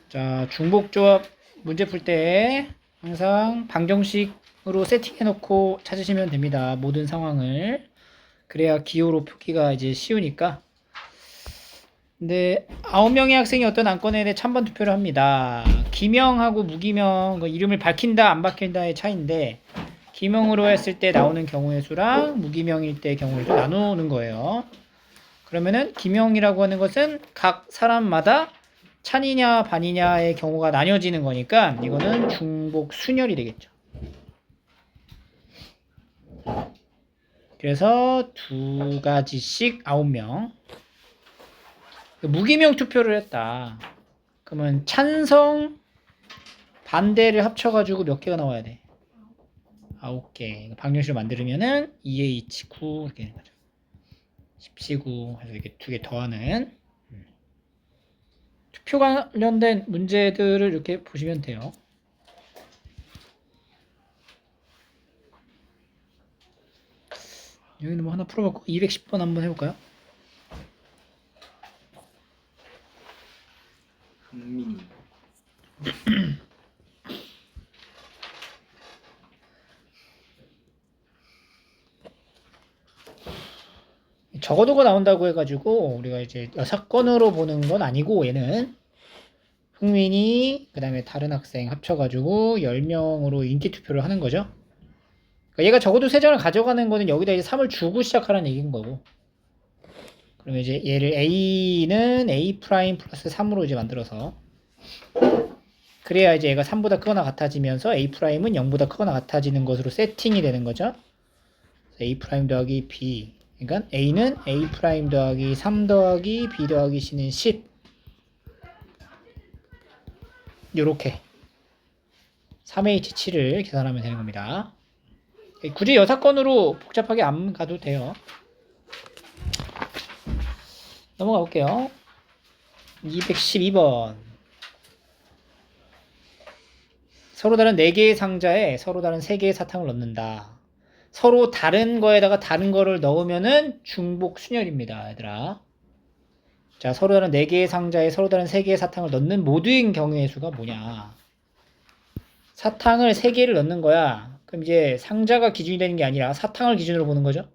자, 중복조합 문제 풀 때 항상 방정식으로 세팅해 놓고 찾으시면 됩니다. 모든 상황을. 그래야 기호로 표기가 이제 쉬우니까. 근데 9명의 학생이 어떤 안건에 대해 찬반 투표를 합니다. 기명하고 무기명, 이름을 밝힌다 안 밝힌다의 차이인데, 기명으로 했을 때 나오는 경우의 수랑 무기명일 때 경우의 수 나누는 거예요. 그러면은 기명이라고 하는 것은 각 사람마다 찬이냐 반이냐의 경우가 나뉘어지는 거니까 이거는 중복 순열이 되겠죠. 그래서 두 가지씩 9명. 무기명 투표를 했다. 그러면 찬성, 반대를 합쳐가지고 몇 개가 나와야 돼? 9개. 방정식을 만들면은 2H 9 이렇게 되는 거죠. 10C9 해서 이렇게 두 개 더하는 투표 관련된 문제들을 이렇게 보시면 돼요. 여기는 뭐 하나 풀어볼까? 210번 한번 해볼까요? 흥민이. 적어도가 나온다고 해가지고 우리가 이제 6건으로 보는 건 아니고 얘는 흥민이 그 다음에 다른 학생 합쳐가지고 10명으로 인기 투표를 하는 거죠. 그러니까 얘가 적어도 3장을 가져가는 거는 여기다 이제 3을 주고 시작하라는 얘기인 거고. 그러면 이제 얘를 A는 A 프라임 플러스 3으로 이제 만들어서 그래야 이제 얘가 3보다 크거나 같아지면서 A 프라임은 0보다 크거나 같아지는 것으로 세팅이 되는 거죠. A 프라임 더하기 B. 그러니까 A는 A 프라임 더하기 3 더하기 B 더하기 C는 10. 요렇게 3H7을 계산하면 되는 겁니다. 굳이 6건으로 복잡하게 안 가도 돼요. 넘어가 볼게요. 212번. 서로 다른 4개의 상자에 서로 다른 3개의 사탕을 넣는다. 서로 다른 거에다가 다른 거를 넣으면은 중복 순열입니다, 얘들아. 자, 서로 다른 4개의 상자에 서로 다른 3개의 사탕을 넣는 모두인 경우의 수가 뭐냐? 사탕을 3개를 넣는 거야. 그럼 이제 상자가 기준이 되는 게 아니라 사탕을 기준으로 보는 거죠.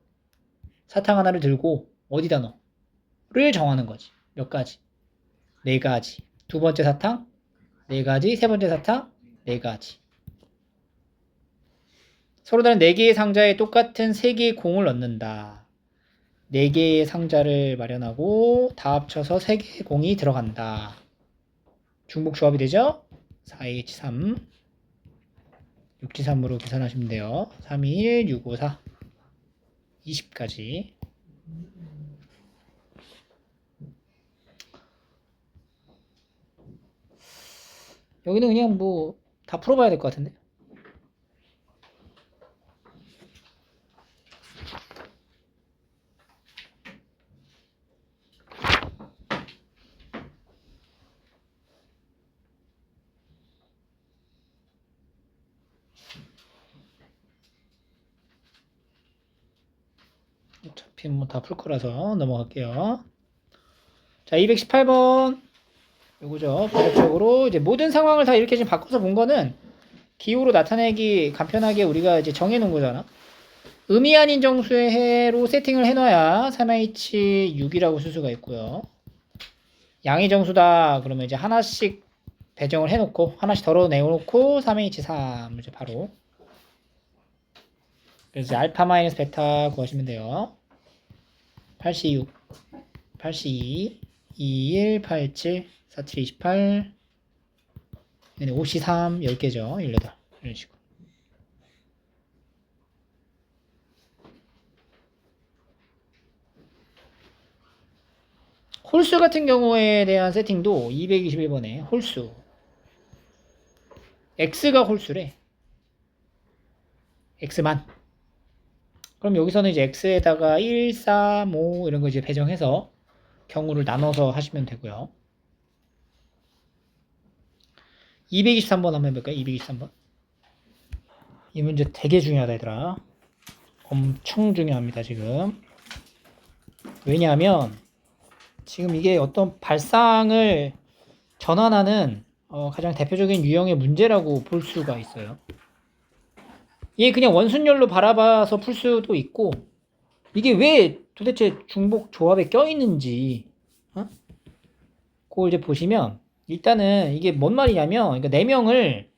사탕 하나를 들고 어디다 넣어? 를 정하는 거지. 몇 가지? 4가지. 두 번째 사탕? 4가지. 세 번째 사탕? 4가지. 서로 다른 4개의 상자에 똑같은 3개의 공을 넣는다. 4개의 상자를 마련하고 다 합쳐서 3개의 공이 들어간다. 중복 조합이 되죠? 4H3 6G3으로 계산하시면 돼요. 321, 654 20까지. 여기는 그냥 뭐 다 풀어봐야 될 것 같은데. 어차피 뭐 다 풀 거라서 넘어갈게요. 자, 218번. 요거죠. 본격적으로 이제 모든 상황을 다 이렇게 지금 바꿔서 본 거는 기호로 나타내기 간편하게 우리가 이제 정해 놓은 거잖아. 의미 아닌 정수의 해로 세팅을 해놔야 3H6이라고 쓸 수가 있고요. 양의 정수다 그러면 이제 하나씩 배정을 해놓고 하나씩 덜어내놓고 3H3 이제 바로. 그래서 알파 마이너스 베타 구하시면 돼요. 86, 82, 21, 87, 47, 28, 53, 10개죠. 18. 이런 식으로. 홀수 같은 경우에 대한 세팅도 221번에 홀수. X가 홀수래. X만. 그럼 여기서는 이제 X에다가 1, 3, 5 이런 거 이제 배정해서 경우를 나눠서 하시면 되고요. 223번 한번 해볼까요? 223번. 이 문제 되게 중요하다, 얘들아. 엄청 중요합니다, 지금. 왜냐하면, 지금 이게 어떤 발상을 전환하는 가장 대표적인 유형의 문제라고 볼 수가 있어요. 얘 그냥 원순열로 바라봐서 풀 수도 있고, 이게 왜 도대체 중복 조합에 껴있는지, 그걸 이제 보시면, 일단은 이게 뭔 말이냐면, 그러니까 4명을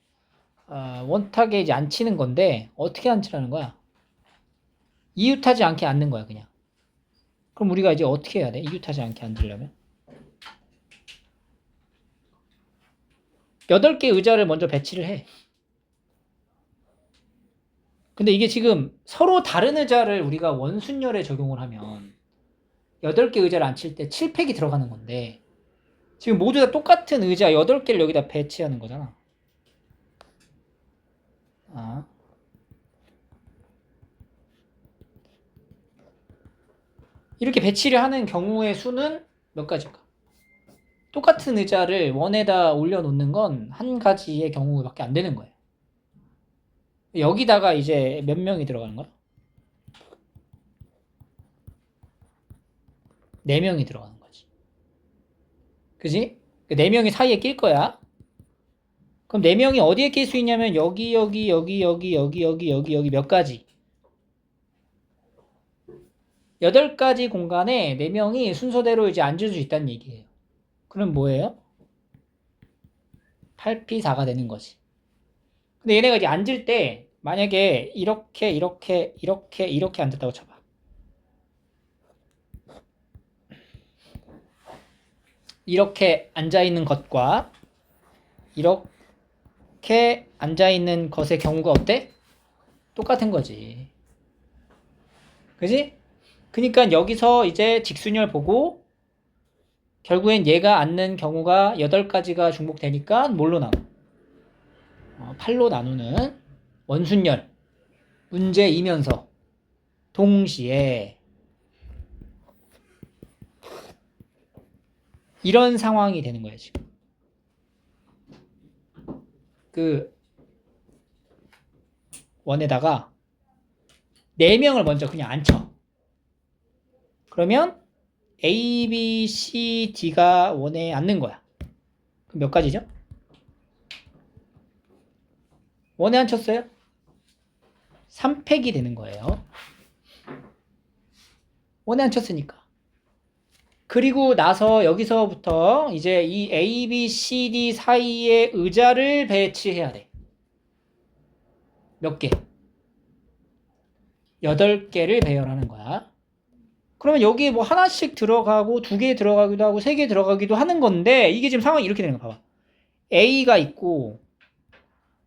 원탁에 이제 앉히는 건데, 어떻게 앉히라는 거야? 이웃하지 않게 앉는 거야, 그냥. 그럼 우리가 이제 어떻게 해야 돼? 이웃하지 않게 앉으려면? 8개 의자를 먼저 배치를 해. 근데 이게 지금 서로 다른 의자를 우리가 원순열에 적용을 하면 8개 의자를 앉힐 때 7팩이 들어가는 건데 지금 모두 다 똑같은 의자 8개를 여기다 배치하는 거잖아. 이렇게 배치를 하는 경우의 수는 몇 가지일까? 똑같은 의자를 원에다 올려놓는 건 한 가지의 경우밖에 안 되는 거예요. 여기다가 이제 몇 명이 들어가는 거야? 4명이 들어가는 거지. 그지? 4명이 사이에 낄 거야. 그럼 4명이 어디에 낄 수 있냐면 여기 몇 가지. 8가지 공간에 4명이 순서대로 이제 앉을 수 있다는 얘기예요. 그럼 뭐예요? 8P4가 되는 거지. 근데 얘네가 이제 앉을 때 만약에 이렇게 앉았다고 쳐봐. 이렇게 앉아있는 것과 이렇게 앉아있는 것의 경우가 어때? 똑같은 거지. 그지? 그러니까 여기서 이제 직순열 보고 결국엔 얘가 앉는 경우가 8가지가 중복되니까 뭘로 나눠? 8로 나누는 원순열 문제이면서 동시에 이런 상황이 되는 거예요, 지금. 그 원에다가 4명을 먼저 그냥 앉혀. 그러면 A, B, C, D가 원에 앉는 거야. 그럼 몇 가지죠? 원에 앉혔어요? 3팩이 되는 거예요. 원에 앉혔으니까. 그리고 나서 여기서부터 이제 이 A, B, C, D 사이에 의자를 배치해야 돼. 몇 개? 8개를 배열하는 거야. 그러면 여기 뭐 하나씩 들어가고 2개 들어가기도 하고 3개 들어가기도 하는 건데 이게 지금 상황이 이렇게 되는 거 봐봐. A가 있고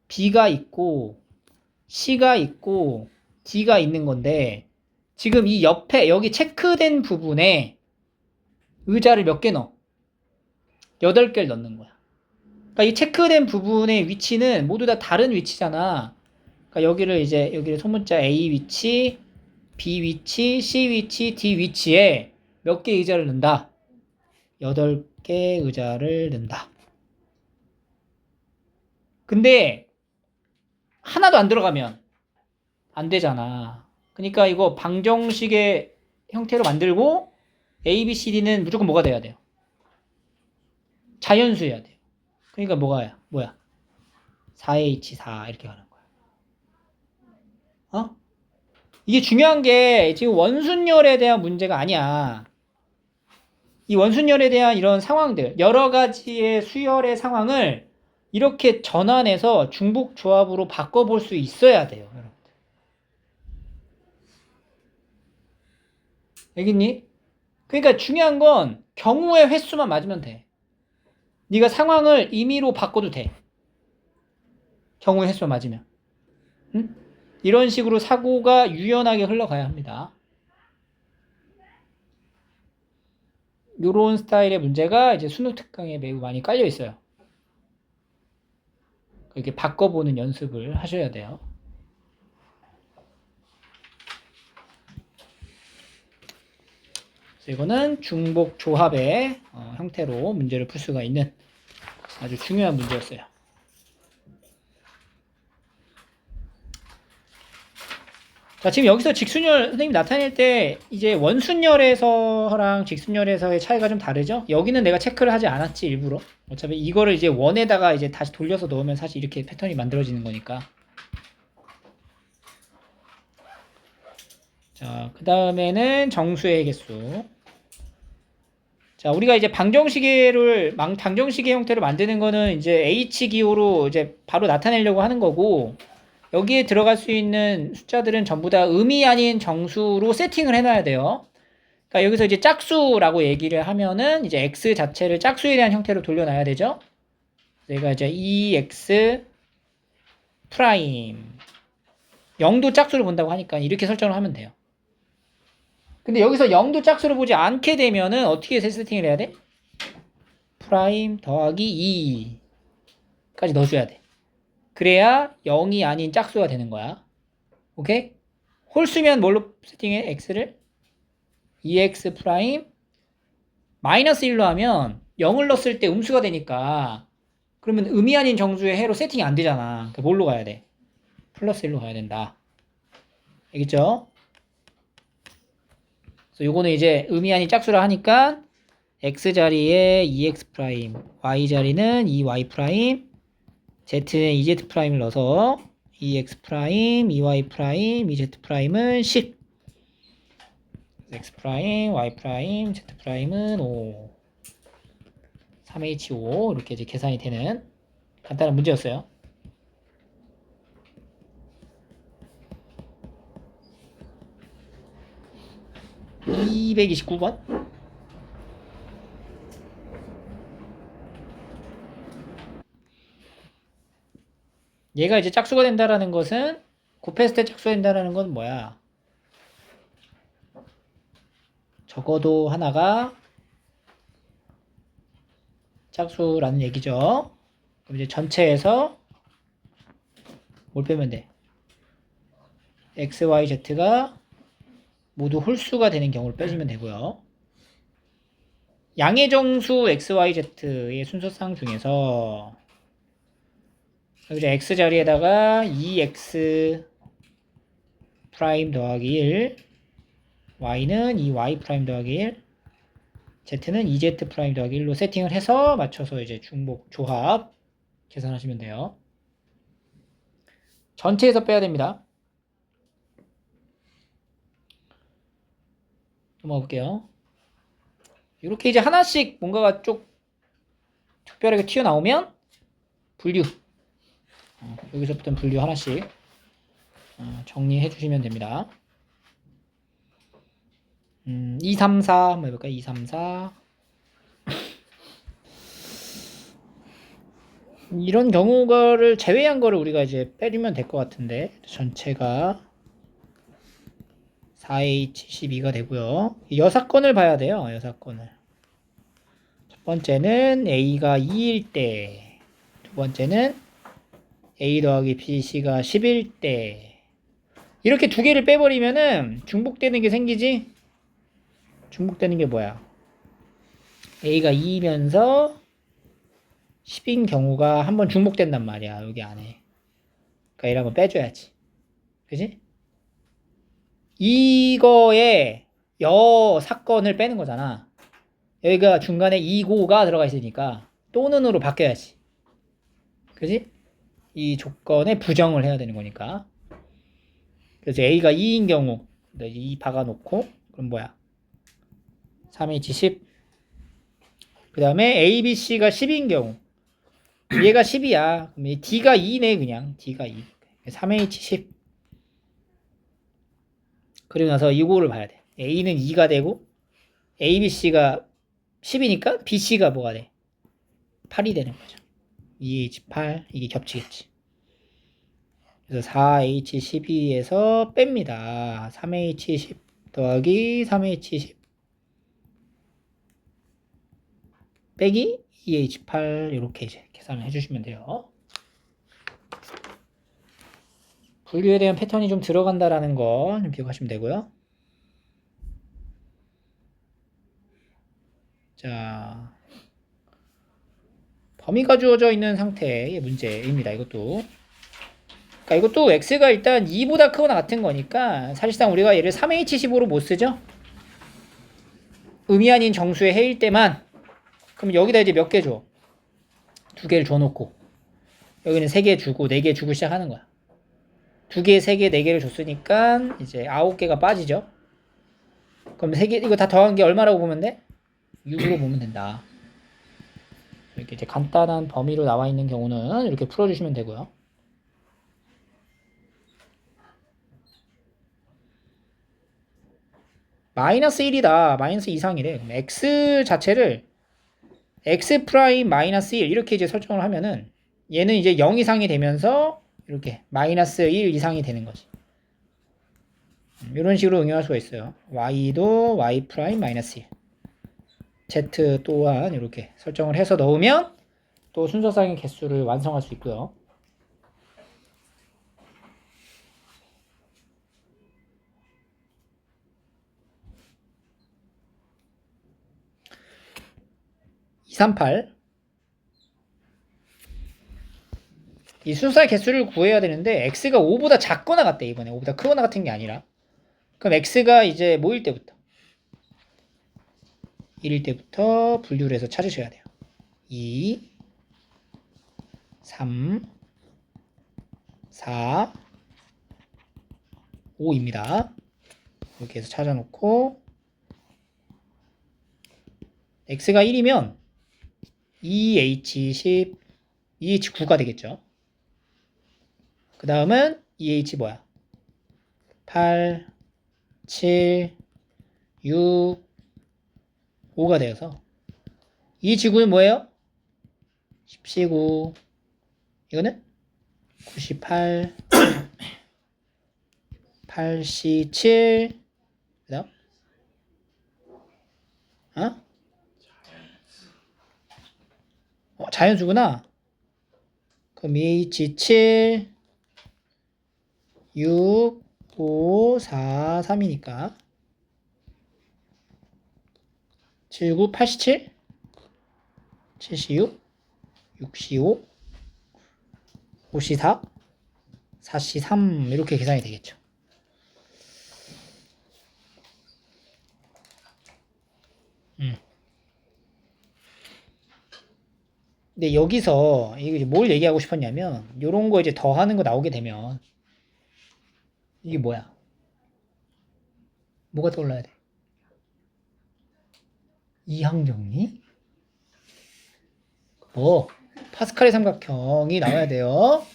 B가 있고 C가 있고 D가 있는 건데 지금 이 옆에 여기 체크된 부분에 의자를 몇 개 넣어? 8개를 넣는 거야. 그러니까 이 체크된 부분의 위치는 모두 다 다른 위치잖아. 그러니까 여기를 소문자 A 위치, B 위치, C 위치, D 위치에 몇 개 의자를 넣는다? 8개 의자를 넣는다. 근데 하나도 안 들어가면 안 되잖아. 그러니까 이거 방정식의 형태로 만들고 A, B, C, D는 무조건 뭐가 돼야 돼요? 자연수여야 돼요. 그러니까 뭐야? 4H4 이렇게 가는 거야. 이게 중요한 게 지금 원순열에 대한 문제가 아니야. 이 원순열에 대한 이런 상황들, 여러 가지의 수열의 상황을 이렇게 전환해서 중복 조합으로 바꿔볼 수 있어야 돼요, 여러분들. 알겠니? 그러니까 중요한 건 경우의 횟수만 맞으면 돼. 네가 상황을 임의로 바꿔도 돼. 경우의 횟수만 맞으면. 응? 이런 식으로 사고가 유연하게 흘러가야 합니다. 요런 스타일의 문제가 이제 수능 특강에 매우 많이 깔려 있어요. 이렇게 바꿔보는 연습을 하셔야 돼요. 그래서 이거는 중복 조합의 형태로 문제를 풀 수가 있는 아주 중요한 문제였어요. 자, 지금 여기서 직순열 선생님 나타낼 때 이제 원순열에서랑 직순열에서의 차이가 좀 다르죠? 여기는 내가 체크를 하지 않았지, 일부러. 어차피 이거를 이제 원에다가 이제 다시 돌려서 넣으면 사실 이렇게 패턴이 만들어지는 거니까. 자, 그 다음에는 정수의 개수. 자, 우리가 이제 방정식의 형태로 만드는 거는 이제 H 기호로 이제 바로 나타내려고 하는 거고, 여기에 들어갈 수 있는 숫자들은 전부 다 음이 아닌 정수로 세팅을 해놔야 돼요. 그러니까 여기서 이제 짝수라고 얘기를 하면은 이제 x 자체를 짝수에 대한 형태로 돌려놔야 되죠. 내가 이제 2x 프라임 0도 짝수를 본다고 하니까 이렇게 설정을 하면 돼요. 근데 여기서 0도 짝수를 보지 않게 되면은 어떻게 세팅을 해야 돼? 프라임 더하기 2까지 넣어줘야 돼. 그래야 0이 아닌 짝수가 되는 거야. 오케이? 홀수면 뭘로 세팅해? x를 2x 프라임 마이너스 1로 하면 0을 넣었을 때 음수가 되니까 그러면 음이 아닌 정수의 해로 세팅이 안 되잖아. 그러니까 뭘로 가야 돼? 플러스 1로 가야 된다. 알겠죠? 그래서 요거는 이제 음이 아닌 짝수라 하니까 x 자리에 2x 프라임, y 자리는 2y 프라임, z는 2z 프라임을 넣어서 2x 프라임, 2y 프라임, 2z 프라임은 10. x 프라임, y 프라임, z 프라임은 5. 3H5 이렇게 이제 계산이 되는 간단한 문제였어요. (229번) 얘가 이제 짝수가 된다라는 것은 곱했을 때 짝수가 된다라는 건 뭐야? 적어도 하나가 짝수라는 얘기죠. 그럼 이제 전체에서 뭘 빼면 돼? x, y, z가 모두 홀수가 되는 경우를 빼주면 되고요. 양의 정수 x, y, z의 순서상 중에서 여기 x 자리에다가 2x 프라임 더하기 1, y는 2y 프라임 더하기 1, z는 2z 프라임 더하기 1로 세팅을 해서 맞춰서 이제 중복 조합 계산하시면 돼요. 전체에서 빼야 됩니다. 넘어가 볼게요. 이렇게 이제 하나씩 뭔가가 쭉 특별하게 튀어나오면 분류. 여기서부터 분류 하나씩 정리해 주시면 됩니다. 2, 3, 4 한번 해볼까요? 2, 3, 4 이런 경우를 제외한 거를 우리가 이제 빼주면 될 것 같은데 전체가 4H12가 되고요. 여사건을 봐야 돼요. 여사건을. 첫 번째는 A가 2일 때, 두 번째는 A 더하기 BC가 10일 때. 이렇게 두 개를 빼버리면은 중복되는 게 생기지? 중복되는 게 뭐야? A가 2이면서 10인 경우가 한번 중복된단 말이야. 여기 안에. 그러니까 이런 거 빼줘야지. 그지? 이거에 여 사건을 빼는 거잖아. 여기가 중간에 이고가 들어가 있으니까 또는으로 바뀌어야지. 그지? 이 조건에 부정을 해야 되는 거니까. 그래서 A가 2인 경우 2 박아놓고 그럼 뭐야? 3H10. 그 다음에 A, B, C가 10인 경우 얘가 10이야. 그럼 D가 2네 그냥. D가 2. 3H10. 그리고 나서 이거를 봐야 돼. A는 2가 되고 A, B, C가 10이니까 B, C가 뭐가 돼? 8이 되는 거죠. 2H8 이게 겹치겠지. 그래서 4H12에서 뺍니다. 3H10 더하기 3H10 빼기 2H8 이렇게 이제 계산을 해주시면 돼요. 분류에 대한 패턴이 좀 들어간다라는 거 좀 기억하시면 되고요. 자, 범위가 주어져 있는 상태의 문제입니다. 이것도 그러니까 이것도 x가 일단 2보다 크거나 같은 거니까 사실상 우리가 얘를 3h15로 못 쓰죠. 의미 아닌 정수의 해일 때만. 그럼 여기다 이제 몇 개 줘? 2개를 줘놓고 여기는 3개 주고 4개 주고 시작하는 거야. 2개, 3개, 4개를 줬으니까 이제 9개가 빠지죠. 그럼 3개 이거 다 더한 게 얼마라고 보면 돼? 6으로 보면 된다. 이렇게 이제 간단한 범위로 나와 있는 경우는 이렇게 풀어주시면 되고요. 마이너스 1이다. 마이너스 이상이래. 그럼 x 자체를 x 프라임 마이너스 1 이렇게 이제 설정을 하면은 얘는 이제 0 이상이 되면서 이렇게 마이너스 1 이상이 되는 거지. 이런 식으로 응용할 수가 있어요. y도 y 프라임 마이너스 1. z 또한 이렇게 설정을 해서 넣으면 또 순서상의 개수를 완성할 수 있고요. 이 순서의 개수를 구해야 되는데 x가 5보다 작거나 같대. 이번에 5보다 크거나 같은 게 아니라. 그럼 x가 이제 뭐일 때부터? 1일 때부터 분류를 해서 찾으셔야 돼요. 2, 3, 4, 5입니다. 이렇게 해서 찾아놓고 x가 1이면 2h10, 2h9가 되겠죠. 그 다음은 2h 뭐야? 8, 7, 6, 5가 되어서 이 지구는 뭐예요? 19, 이거는 98, 87, 그 다음 자연수구나. 그럼 H7, 6, 5, 4, 3이니까 79, 87, 76, 65, 54, 43 이렇게 계산이 되겠죠. 근데 여기서 이게 뭘 얘기하고 싶었냐면 요런 거 이제 더하는 거 나오게 되면 이게 뭐야? 뭐가 떠올라야 돼? 이항정리? 파스칼의 삼각형이 나와야 돼요.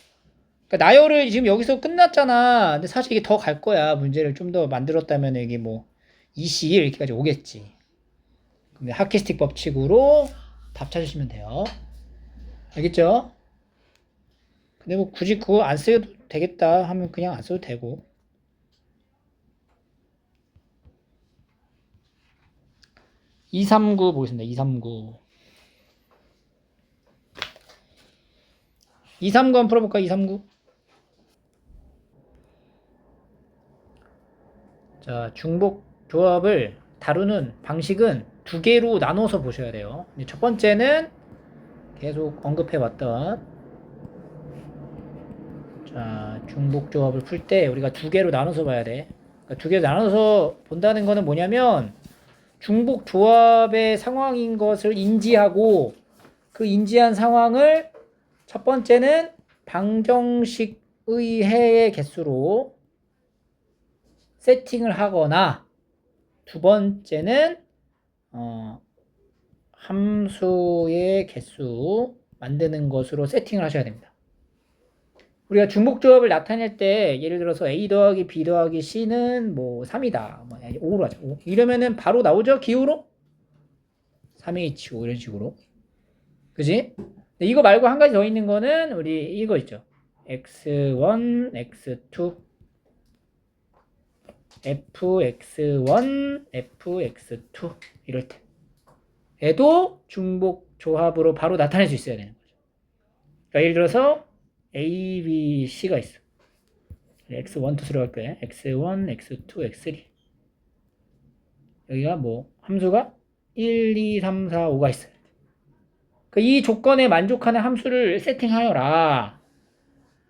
그러니까 나열을 지금 여기서 끝났잖아. 근데 사실 이게 더 갈 거야. 문제를 좀 더 만들었다면 이게 뭐 2C 이렇게까지 오겠지. 근데 하키스틱 법칙으로 답 찾으시면 돼요. 알겠죠? 근데 뭐 굳이 그거 안 써도 되겠다 하면 그냥 안 써도 되고. 239 보겠습니다. 239. 239 한번 풀어볼까? 239. 자, 중복 조합을 다루는 방식은 두 개로 나눠서 보셔야 돼요. 첫 번째는 계속 언급해봤던 자, 중복 조합을 풀 때 우리가 두 개로 나눠서 봐야 돼. 그러니까 두 개로 나눠서 본다는 거는 뭐냐면 중복 조합의 상황인 것을 인지하고 그 인지한 상황을 첫 번째는 방정식의 해의 개수로 세팅을 하거나 두 번째는 함수의 개수 만드는 것으로 세팅을 하셔야 됩니다. 우리가 중복조합을 나타낼 때 예를 들어서 A 더하기 B 더하기 C는 뭐 3이다. 뭐 5로 하자. 5. 이러면은 바로 나오죠? 기호로? 3H5 이런 식으로. 그지? 이거 말고 한 가지 더 있는 거는 우리 이거 있죠. X1, X2 fx1, fx2 이럴 때 얘도 중복 조합으로 바로 나타낼 수 있어야 되는 거죠. 그러니까 예를 들어서 A, B, C가 있어. x1, 2, 3로 할 거예요. x1, x2, x3 여기가 뭐 함수가 1, 2, 3, 4, 5가 있어요. 그러니까 이 조건에 만족하는 함수를 세팅하여라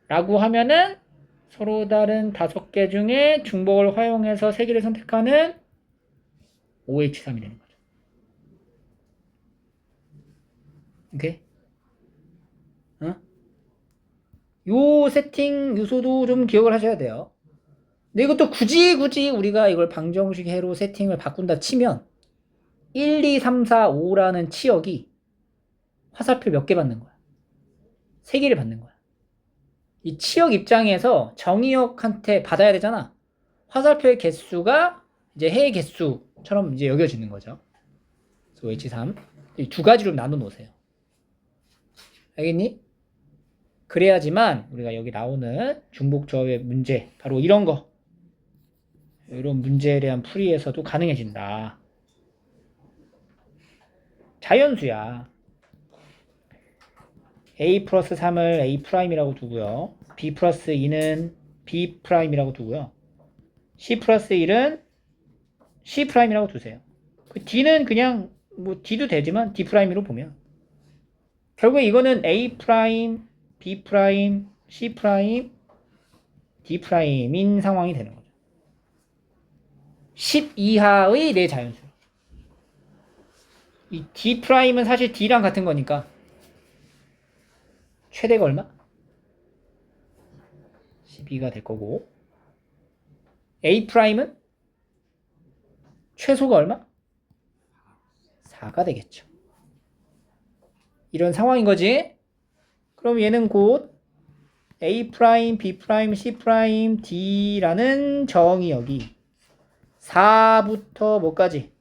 라고 하면은 서로 다른 5개 중에 중복을 활용해서 3개를 선택하는 OH3이 되는 거죠. 오케이? 어? 요 세팅 요소도 좀 기억을 하셔야 돼요. 근데 이것도 굳이 우리가 이걸 방정식 해로 세팅을 바꾼다 치면 1, 2, 3, 4, 5라는 치역이 화살표 몇 개 받는 거야? 3개를 받는 거야. 이 치역 입장에서 정의역한테 받아야 되잖아. 화살표의 개수가 이제 해의 개수처럼 이제 여겨지는 거죠. 그래서 H3 이 2가지로 나눠 놓으세요. 알겠니? 그래야지만 우리가 여기 나오는 중복 조합의 문제 바로 이런 거 이런 문제에 대한 풀이에서도 가능해진다. 자연수야. A 플러스 3을 A 프라임이라고 두고요. B 플러스 2는 B 프라임이라고 두고요. C 플러스 1은 C 프라임이라고 두세요. 그 D는 그냥 뭐 D도 되지만 D 프라임으로 보면 결국에 이거는 A 프라임, B 프라임, C 프라임, D 프라임인 상황이 되는 거죠. 10 이하의 내 자연수. 이 D 프라임은 사실 D랑 같은 거니까 최대가 얼마? 12가 될 거고 A 프라임은 최소가 얼마? 4가 되겠죠. 이런 상황인 거지. 그럼 얘는 곧 A 프라임, B 프라임, C 프라임, D라는 정의역이 4부터 뭐까지?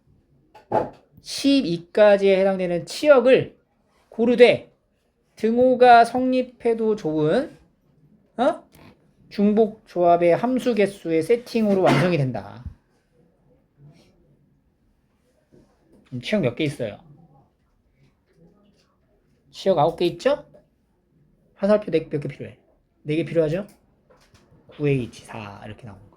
12까지에 해당되는 치역을 고르되 등호가 성립해도 좋은 중복 조합의 함수 개수의 세팅으로 완성이 된다. 치역 몇 개 있어요? 치역 9개 있죠? 화살표 몇 개 필요해? 4개 필요하죠? 9H4 이렇게 나오는 거예요.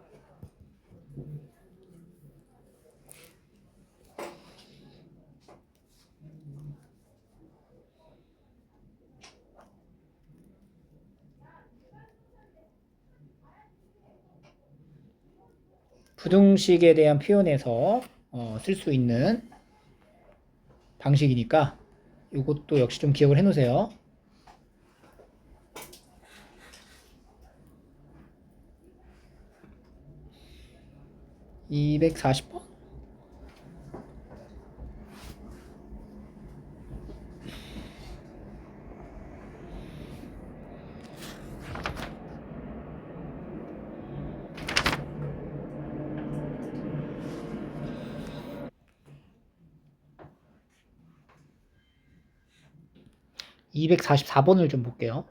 부등식에 대한 표현에서 쓸 수 있는 방식이니까 이것도 역시 좀 기억을 해 놓으세요. (240번) (244번을) 좀 볼게요.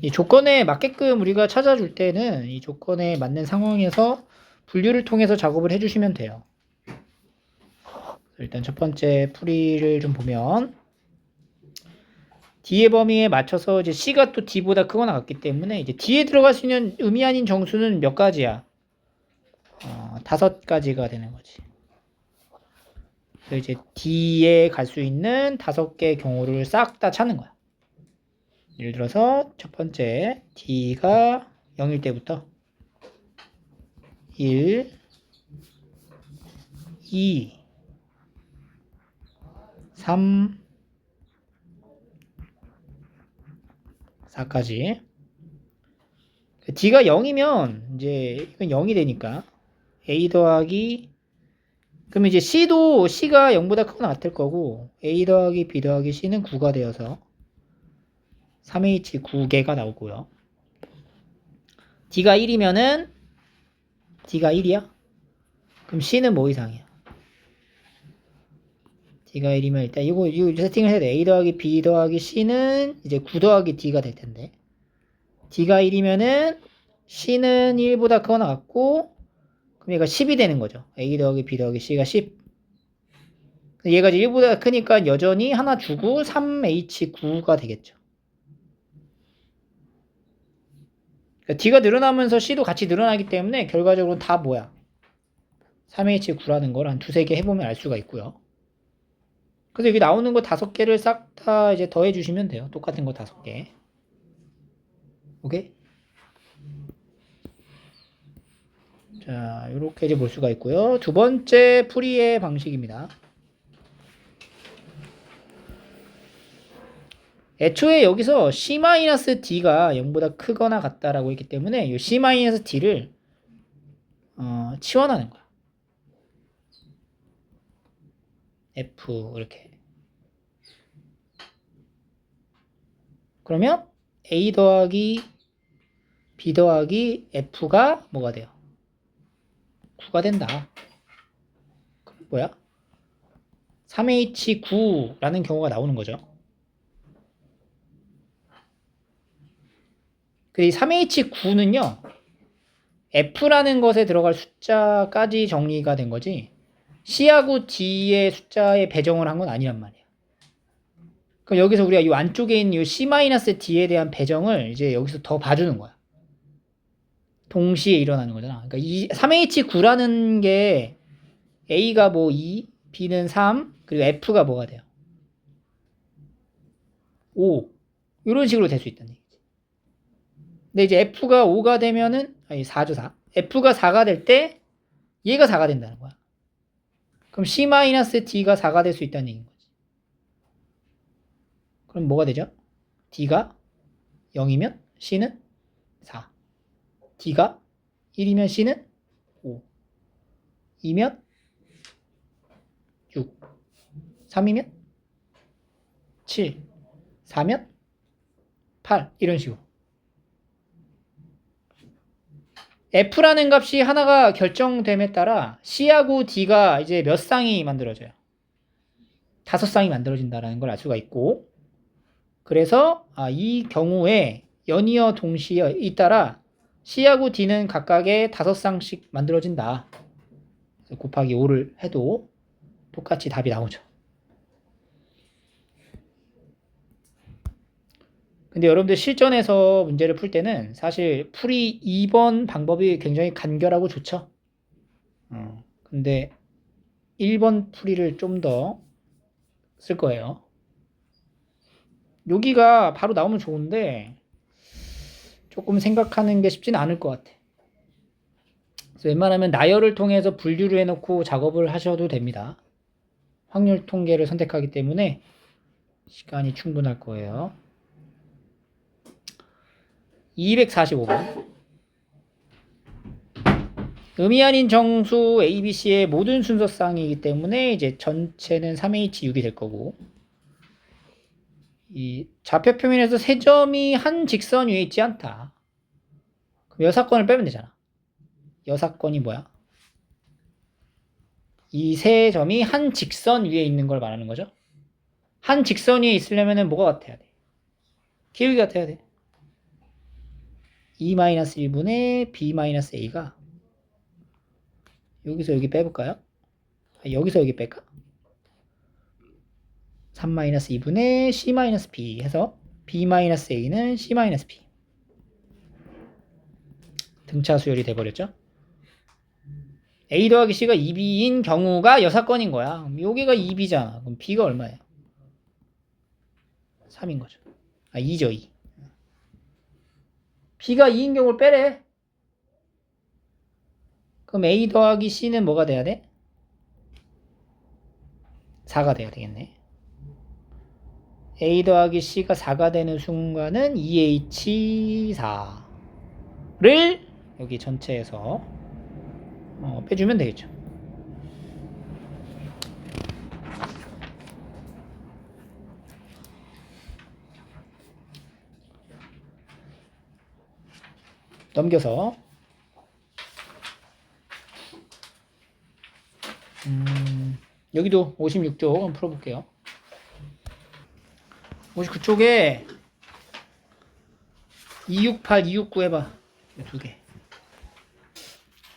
이 조건에 맞게끔 우리가 찾아줄 때는 이 조건에 맞는 상황에서 분류를 통해서 작업을 해주시면 돼요. 일단 첫 번째 풀이를 좀 보면 D의 범위에 맞춰서 이제 C가 또 D보다 크거나 같기 때문에 이제 D에 들어갈 수 있는 의미 아닌 정수는 몇 가지야? 5가지가 되는 거지. 그래서 이제 D에 갈 수 있는 5개의 경우를 싹 다 찾는 거야. 예를 들어서 첫 번째 D가 0일 때부터 1, 2, 3, 4까지. D가 0이면 이제 이건 0이 되니까 A 더하기 그러면 이제 C가 0보다 크거나 같을 거고 A 더하기 B 더하기 C는 9가 되어서 3H 9개가 나오고요. D가 1이면은 D가 1이야? 그럼 C는 뭐 이상이야? D가 1이면 일단 이거 세팅을 해야 돼. A 더하기 B 더하기 C는 이제 9 더하기 D가 될 텐데 D가 1이면은 C는 1보다 크거나 같고 그럼 얘가 10이 되는 거죠. A 더하기 B 더하기 C가 10. 얘가 이제 1보다 크니까 여전히 하나 주고 3H9가 되겠죠. 그러니까 D가 늘어나면서 C도 같이 늘어나기 때문에 결과적으로 다 뭐야? 3H9라는 걸 한 2-3개 해보면 알 수가 있고요. 그래서 여기 나오는 거 5개를 싹 다 이제 더해 주시면 돼요. 똑같은 거 5개. 오케이? 자, 이렇게 이제 볼 수가 있고요. 두 번째 풀이의 방식입니다. 애초에 여기서 C-D가 0보다 크거나 같다라고 했기 때문에 이 C-D를 치환하는 거야. F 이렇게. 그러면 A 더하기 B 더하기 F가 뭐가 돼요? 9가 된다. 그럼 뭐야? 3H9라는 경우가 나오는 거죠. 그 3H9는요. F라는 것에 들어갈 숫자까지 정리가 된 거지 C하고 D의 숫자에 배정을 한 건 아니란 말이야. 그럼 여기서 우리가 이 안쪽에 있는 이 C-D에 대한 배정을 이제 여기서 더 봐주는 거야. 동시에 일어나는 거잖아. 그러니까 이 3H9라는 게 A가 뭐 2, B는 3, 그리고 F가 뭐가 돼요? 5. 이런 식으로 될 수 있다는 얘기지. 근데 이제 F가 5가 되면은, 아니 4죠, 4. F가 4가 될 때 얘가 4가 된다는 거야. 그럼 C-D가 4가 될 수 있다는 얘기인 거지. 그럼 뭐가 되죠? D가 0이면 C는 4. D가 1이면 C는 5. 2면 6. 3이면 7. 4면 8. 이런 식으로. F라는 값이 하나가 결정됨에 따라 C하고 D가 이제 몇 쌍이 만들어져요? 5쌍이 만들어진다는 걸 알 수가 있고, 그래서 이 경우에 연이어 동시에 잇따라 C하고 D는 각각의 5쌍씩 만들어진다. 곱하기 5를 해도 똑같이 답이 나오죠. 근데 여러분들 실전에서 문제를 풀 때는 사실 풀이 2번 방법이 굉장히 간결하고 좋죠. 근데 1번 풀이를 좀 더 쓸 거예요. 여기가 바로 나오면 좋은데 조금 생각하는 게 쉽지는 않을 것 같아. 그래서 웬만하면 나열을 통해서 분류를 해놓고 작업을 하셔도 됩니다. 확률 통계를 선택하기 때문에 시간이 충분할 거예요. 245번. 의미 아닌 정수 ABC의 모든 순서쌍이기 때문에 이제 전체는 3H6이 될 거고, 이 좌표 표면에서 세 점이 한 직선 위에 있지 않다. 그럼 여사건을 빼면 되잖아. 여사건이 뭐야? 이 세 점이 한 직선 위에 있는 걸 말하는 거죠. 한 직선 위에 있으려면 뭐가 같아야 돼? 기울기 같아야 돼. E-1분의 B-A가 여기서 여기 빼볼까요? 여기서 여기 뺄까? 3-2분의 C-B 해서 B-A는 C-B. 등차 수열이 돼버렸죠? A 더하기 C가 2B인 경우가 여사건인 거야. 여기가 2B잖아. 그럼 B가 얼마예요? 3인 거죠. 2죠, 2. B가 2인 경우를 빼래. 그럼 A 더하기 C는 뭐가 돼야 돼? 4가 돼야 되겠네. A 더하기 C가 4가 되는 순간은 2H4를 여기 전체에서 빼주면 되겠죠. 넘겨서 여기도 56쪽 한번 풀어볼게요. 59쪽에 268, 269 해봐. 두 개.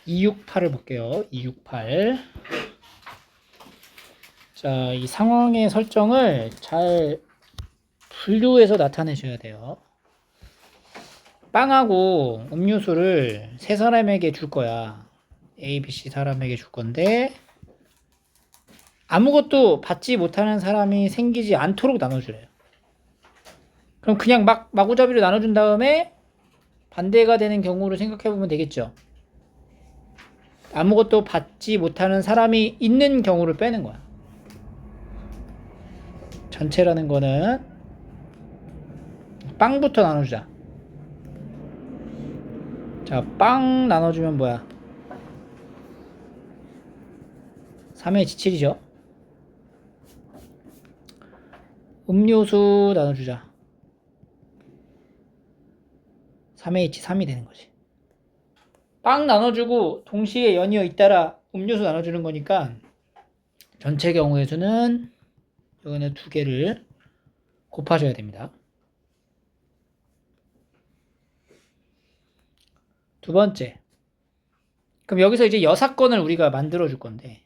268을 볼게요. 268. 자, 이 상황의 설정을 잘 분류해서 나타내셔야 돼요. 빵하고 음료수를 세 사람에게 줄 거야. A, B, C 사람에게 줄 건데 아무것도 받지 못하는 사람이 생기지 않도록 나눠주래요. 그럼 그냥 마구잡이로 나눠준 다음에 반대가 되는 경우를 생각해 보면 되겠죠. 아무것도 받지 못하는 사람이 있는 경우를 빼는 거야. 전체라는 거는 빵부터 나눠주자. 자, 빵 나눠주면 뭐야? 3H7이죠. 음료수 나눠주자. 3H3이 되는 거지. 빵 나눠주고 동시에 연이어 잇따라 음료수 나눠주는 거니까 전체 경우의 수는 여기는 2개를 곱하셔야 됩니다. 두 번째. 그럼 여기서 이제 여사건을 우리가 만들어 줄 건데,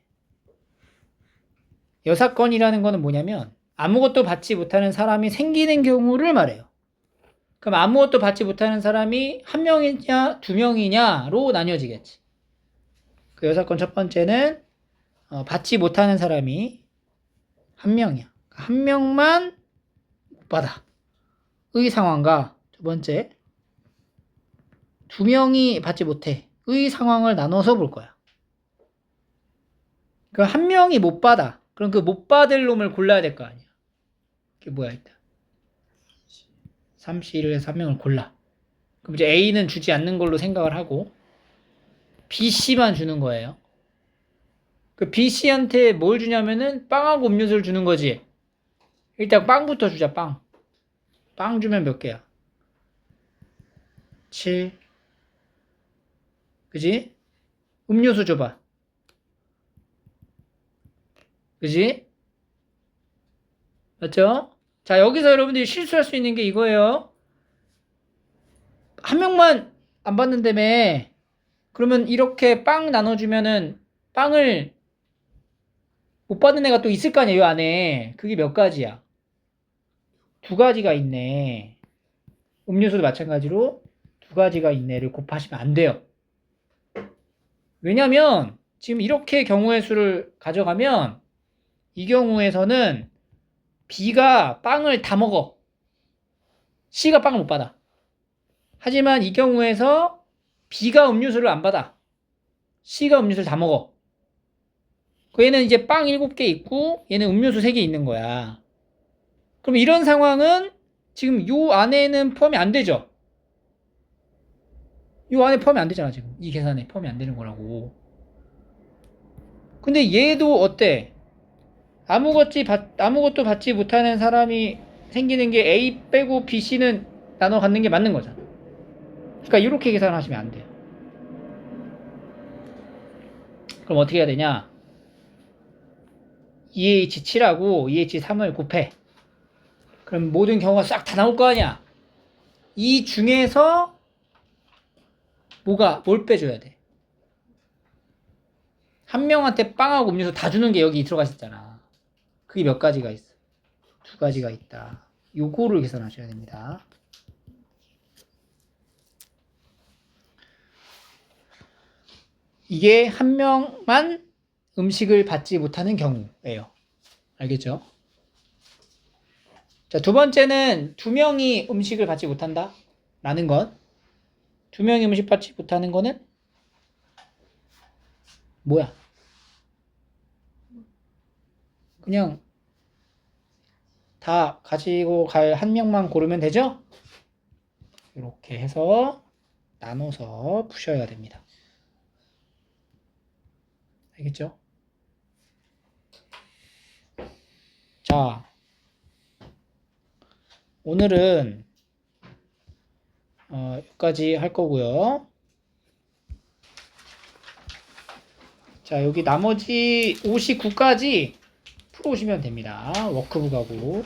여사건이라는 거는 뭐냐면 아무것도 받지 못하는 사람이 생기는 경우를 말해요. 그럼 아무것도 받지 못하는 사람이 1명이냐 2명이냐로 나뉘어지겠지. 그 여사건 첫 번째는 받지 못하는 사람이 1명이야. 1명만 못 받아. 의 상황과 두 번째 2명이 받지 못해. 의 상황을 나눠서 볼 거야. 그 1명이 못 받아. 그럼 그 못 받을 놈을 골라야 될 거 아니야. 그게 뭐야 일단. 3C를 해서 1명을 골라. 그럼 이제 A는 주지 않는 걸로 생각을 하고 BC만 주는 거예요. 그 BC한테 뭘 주냐면은 빵하고 음료수를 주는 거지. 일단 빵부터 주자. 빵 주면 몇 개야? 7. 그지? 음료수 줘봐. 그지? 맞죠? 자, 여기서 여러분들이 실수할 수 있는 게 이거예요. 1명만 안 받는다며. 그러면 이렇게 빵 나눠주면은 빵을 못 받는 애가 또 있을 거 아니야, 이 안에. 그게 몇 가지야? 2가지가 있네. 음료수도 마찬가지로 2가지가 있네를 곱하시면 안 돼요. 왜냐면 지금 이렇게 경우의 수를 가져가면 이 경우에서는 B가 빵을 다 먹어. C가 빵을 못 받아. 하지만 이 경우에서 B가 음료수를 안 받아. C가 음료수를 다 먹어. 얘는 이제 빵 7개 있고 얘는 음료수 3개 있는 거야. 그럼 이런 상황은 지금 요 안에는 포함이 안 되죠? 요 안에 포함이 안 되잖아, 지금. 이 계산에 포함이 안 되는 거라고. 근데 얘도 어때? 아무것도 받지 못하는 사람이 생기는 게 A 빼고 B, C는 나눠 갖는 게 맞는 거잖아. 그러니까 이렇게 계산하시면 안 돼요. 그럼 어떻게 해야 되냐? 2H7하고 2H3을 곱해. 그럼 모든 경우가 싹 다 나올 거 아니야? 이 중에서 뭘 빼줘야 돼? 1명한테 빵하고 음료수 다 주는 게 여기 들어가 있었잖아. 그게 몇 가지가 있어? 2가지가 있다. 요거를 계산하셔야 됩니다. 이게 1명만 음식을 받지 못하는 경우예요. 알겠죠? 자, 두 번째는 2명이 음식을 받지 못한다? 라는 건 2명이 음식 받지 못하는 거는 뭐야? 그냥 다 가지고 갈 1명만 고르면 되죠? 이렇게 해서 나눠서 푸셔야 됩니다. 알겠죠? 자, 오늘은 여기까지 할 거고요. 자, 여기 나머지 59까지 풀어오시면 됩니다. 워크북하고.